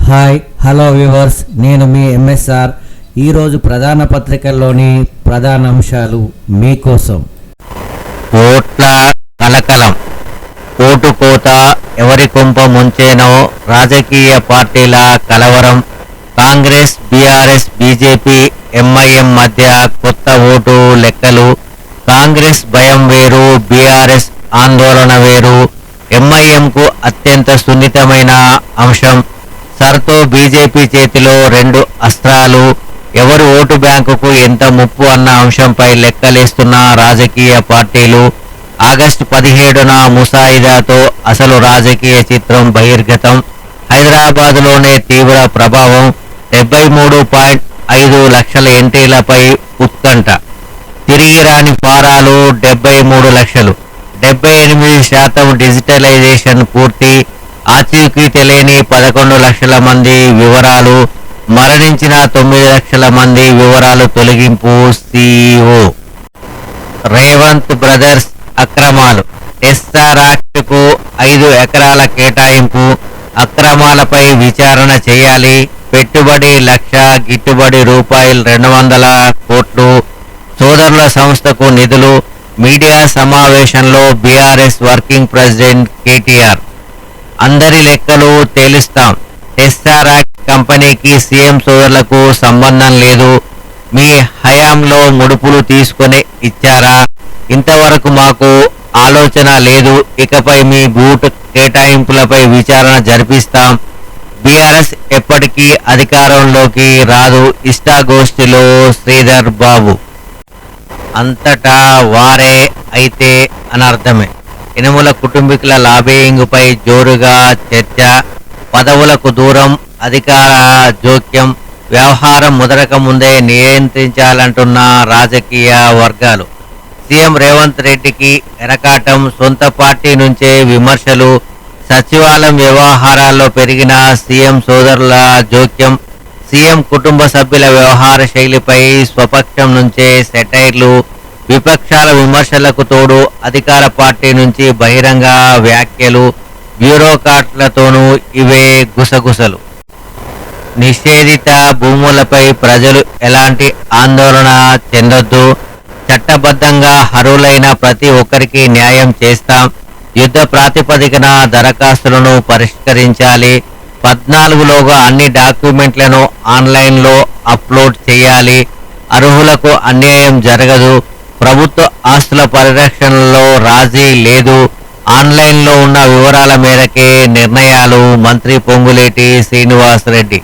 Hi hello viewers, నేను మీ MSR. ఈరోజు ప్రధాన పత్రికల్లోని ప్రధాన అంశాలు మీకోసం. ఓట్ల కలకలం, ఓటు కోత ఎవరి కుంప ముంచేనో రాజకీయ పార్టీల కలవరం, కాంగ్రెస్, బీఆర్ఎస్, బీజేపీ, ఎంఐఎం మధ్య కొత్త ఓటు లెక్కలు. కాంగ్రెస్ భయం వేరు, బీఆర్ఎస్ ఆందోళన వేరు. ఎంఐఎంకు అత్యంత సున్నితమైన అంశం. సర్తో బీజేపీ చేతిలో రెండు అస్త్రాలు. ఎవరు ఓటు బ్యాంకుకు ఎంత ముప్పు అన్న అంశంపై లెక్కలేస్తున్న రాజకీయ పార్టీలు. ఆగస్టు 17న ముసాయిదాతో అసలు రాజకీయ చిత్రం బహిర్గతం. హైదరాబాద్లోనే తీవ్ర ప్రభావం. 73.5 లక్షల ఎంట్రీలపై ఉత్కంఠ. తిరిగి రాని ఫారాలు 73 లక్షలు. 78% డిజిటలైజేషన్ పూర్తి. ఆచూకీ తెలియని 11 లక్షల మంది వివరాలు. మరణించిన 9 లక్షల మంది వివరాలు తొలగింపు. సీఈఓ రేవంత్ బ్రదర్స్ అక్రమాలు. ఎస్ఆర్ఆర్కు 5 ఎకరాల కేటాయింపు. అక్రమాలపై విచారణ చేయాలి. పెట్టుబడి 1,00,000, గిట్టుబడి రూపాయలు 200 కోట్లు. సోదరుల సంస్థకు నిధులు. మీడియా సమావేశంలో బీఆర్ఎస్ వర్కింగ్ ప్రెసిడెంట్ కేటీఆర్. అందరి లెక్కలు తేలుస్తాం. ఎస్ఆర్ఆర్ కంపెనీకి సీఎం సోదరులకు సంబంధం లేదు. మీ హయాంలో ముడుపులు తీసుకొని ఇచ్చారా? ఇంతవరకు మాకు ఆలోచన లేదు. ఇకపై మీ బూట్ కేటాయింపులపై విచారణ జరిపిస్తాం. బీఆర్ఎస్ ఎప్పటికీ అధికారంలోకి రాదు. ఇష్టాగోష్ఠిలో శ్రీధర్ బాబు. అంతటా వారే అయితే అనర్థమే. ఇనుముల కుటుంబీకుల లాబింగ్పై జోరుగా చర్చ. పదవులకు దూరం, అధికార జోక్యం. వ్యవహారం ముదరక ముందే నియంత్రించాలంటున్న రాజకీయ వర్గాలు. సీఎం రేవంత్ రెడ్డికి ఎరకాటం. సొంత పార్టీ నుంచే విమర్శలు. సచివాలయం వ్యవహారాల్లో పెరిగిన సీఎం సోదరుల జోక్యం. సీఎం కుటుంబ సభ్యుల వ్యవహార శైలిపై స్వపక్షం నుంచే సెటైర్లు. విపక్షాల విమర్శలకు తోడు అధికార పార్టీ నుంచి బహిరంగ వ్యాఖ్యలు. బ్యూరోక్రాట్లతోనూ ఇవే గుసగుసలు. నిషేధిత భూములపై ప్రజలు ఎలాంటి ఆందోళన చెందొద్దు. చట్టబద్ధంగా అర్హులైన ప్రతి ఒక్కరికి న్యాయం చేస్తాం. యుద్ధ ప్రాతిపదికన దరఖాస్తులను పరిష్కరించాలి. 14లోగా అన్ని డాక్యుమెంట్లను ఆన్లైన్లో అప్లోడ్ చేయాలి. అర్హులకు అన్యాయం జరగదు. ప్రభుత్వ ఆస్తుల పరిరక్షణలో రాజీ లేదు. ఆన్లైన్లో ఉన్న వివరాల మేరకే నిర్ణయాలు. మంత్రి పొంగులేటి శ్రీనివాసరెడ్డి.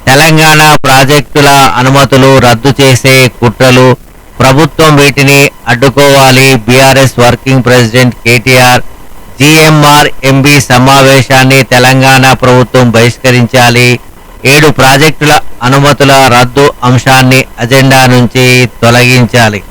తెలంగాణ ప్రాజెక్టుల అనుమతులు రద్దు చేసే కుట్రలు. ప్రభుత్వం వీటిని అడ్డుకోవాలి. BRS working president KTR. GMR MB సమావేశాన్ని తెలంగాణ ప్రభుత్వం బహిష్కరించాలి. 7 ప్రాజెక్టుల అనుమతుల రద్దు అంశాన్ని అజెండా నుంచి తొలగించాలి.